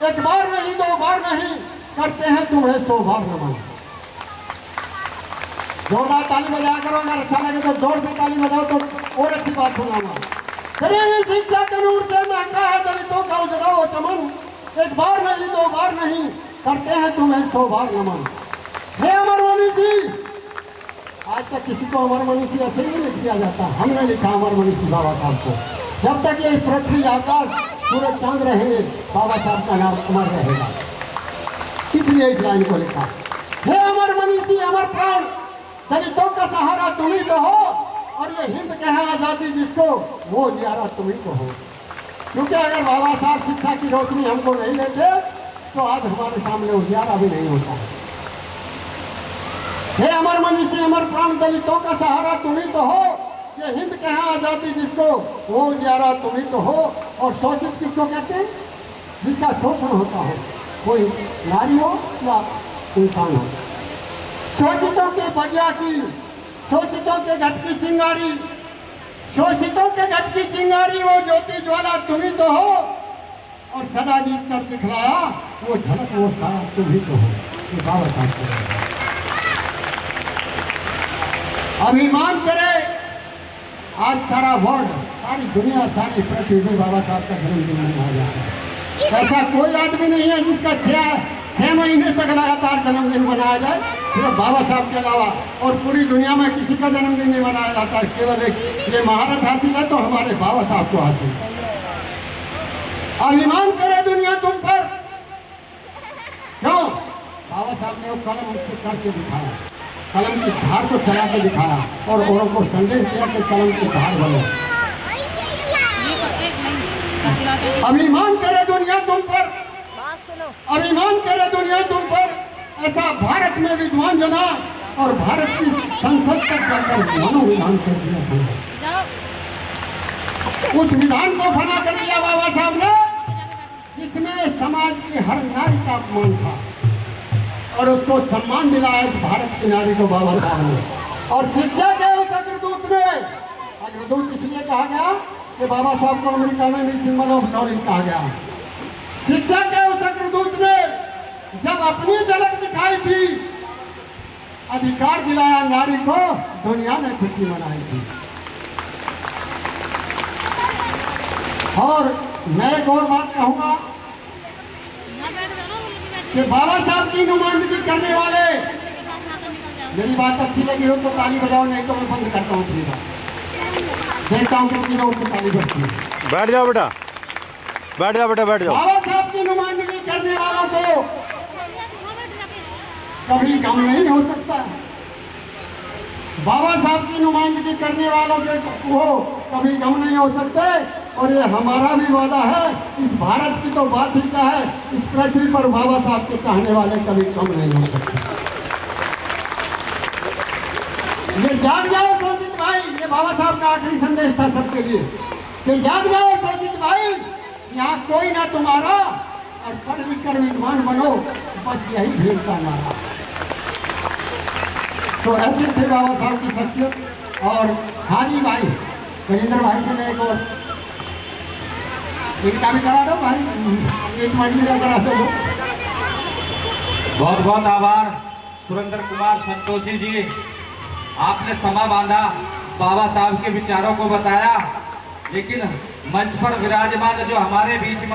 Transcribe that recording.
एक बार नहीं, दो बार नहीं, करते हैं तुम्हें 100 बार नमन। जोरदार ताली बजा करो, अगर अच्छा लगे तो जोर से ताली बजाओ तो और अच्छी बात सुनाऊंगा। गरीबी शिक्षा के नूर से महंगा है दलितों का उजड़ा वो चमन। एक बार नहीं, दो बार नहीं, करते हैं तुम्हें 100 बार नमन। हे अमर मनीषी, आज तक किसी को अमर मनीषी ऐसे ही नहीं किया जाता। हमने लिखा अमर मनीषी बाबा साहब को। जब तक ये पृथ्वी आकाश सूरज चांद रहेंगे, बाबा साहब का नाम अमर रहेगा, इसलिए इस लाइन को लिखा। हे अमर मनीषी, अमर प्राण, दलितों का सहारा तुम ही तो हो, और ये हिंद के है आजादी जिसको, वो उजियारा तुम ही तो हो। क्योंकि अगर बाबा साहब शिक्षा की रोशनी हमको नहीं देते तो आज हमारे सामने उजियारा भी नहीं होता। हे अमर मनीषी, अमर प्राण, दलितों का सहारा तुम ही तो हो, ये हिंद के है आजादी जिसको, वो उजियारा तुम ही तो हो। और शोषित किसको कहते हैं? जिसका शोषण होता हो, कोई नारी हो या इंसान हो। शोषितों के बगिया की, शोषितों के घट की चिंगारी, शोषितों के घट की चिंगारी, वो ज्योति ज्वाला तुम ही तो हो। और सदा जीत कर दिखलाया वो झलक, वो सारा तुम ही तो हो। ये बाबा साहब अभिमान करे आज सारा वर्ल्ड, सारी दुनिया, सारी पृथ्वी में बाबा साहब का जन्मदिन मनाया जा रहा है। ऐसा कोई आदमी नहीं है जिसका 6 महीने तक लगातार जन्मदिन मनाया जाए, सिर्फ बाबा साहब के अलावा। और पूरी दुनिया में किसी का जन्मदिन नहीं मनाया जाता। केवल एक ये महारत हासिल है तो हमारे बाबा साहब को हासिल। अभिमान करे दुनिया तुम पर, क्यों? बाबा साहब ने वो कलम उससे करके दिखाया, कलम की धार को चला के दिखाया और औरों को संदेश दिया कि कलम की धार बनो। अभिमान करे दुनिया तुम पर, अभिमान करे दुनिया तुम पर, ऐसा भारत में विद्वान जना, और भारत की संसद तक जाकर मनोविधान कर दिया। उस विधान को फना कर दिया बाबा साहब ने जिसमें समाज की हर नारी का अपमान था, और उसको सम्मान दिलाया इस भारत की नारी को बाबा साहब ने। और शिक्षा के उस अग्रदूत ने, अग्रदूत इसलिए कहा गया कि बाबा साहब को अमेरिका में भी सिंबल ऑफ नॉलेज कहा गया। शिक्षा के उस अग्रदूत ने जब अपनी झलक दिखाई थी, अधिकार दिलाया नारी को, दुनिया ने खुशी मनाई थी। और मैं एक और बात कहूंगा कि बाबा साहब की नुमाइंदगी करने वाले, मेरी बात अच्छी लगी हो तो ताली बजाओ, नहीं तो मैं बंद करता हूँ अपनी बात। देखता हूँ कितनी लोग तो ताली बजती है। बैठ जाओ बेटा, बैठ जाओ बेटा, बैठ जाओ। बाबा साहब की नुमाइंदगी करने वालों को कभी गम नहीं हो सकता। बाबा साहब की नुमाइंदगी करने वालों के वो कभी गम नहीं हो सकते। और ये हमारा भी वादा है, इस भारत की तो बात ही क्या है, इस पृथ्वी पर बाबा साहब के चाहने वाले कभी कम नहीं हो सकते। ये जाग जाओ शोषित भाई, ये बाबा साहब का आखिरी संदेश था सबके लिए कि जाग जाओ शोषित भाई, यहाँ कोई ना तुम्हारा, और पढ़ लिख कर विद्वान बनो, बस यही भीड़ का नारा। तो ऐसे थे बाबा साहब की शख्सियत। और हाजी भाई गजेंद्र भाई से मैं एक और इनका भी करा दो भाई, एक मंडी का करा दो। बहुत बहुत आभार सुरेंद्र कुमार संतोषी जी, आपने समा बांधा, बाबा साहब के विचारों को बताया। लेकिन मंच पर विराजमान जो हमारे बीच में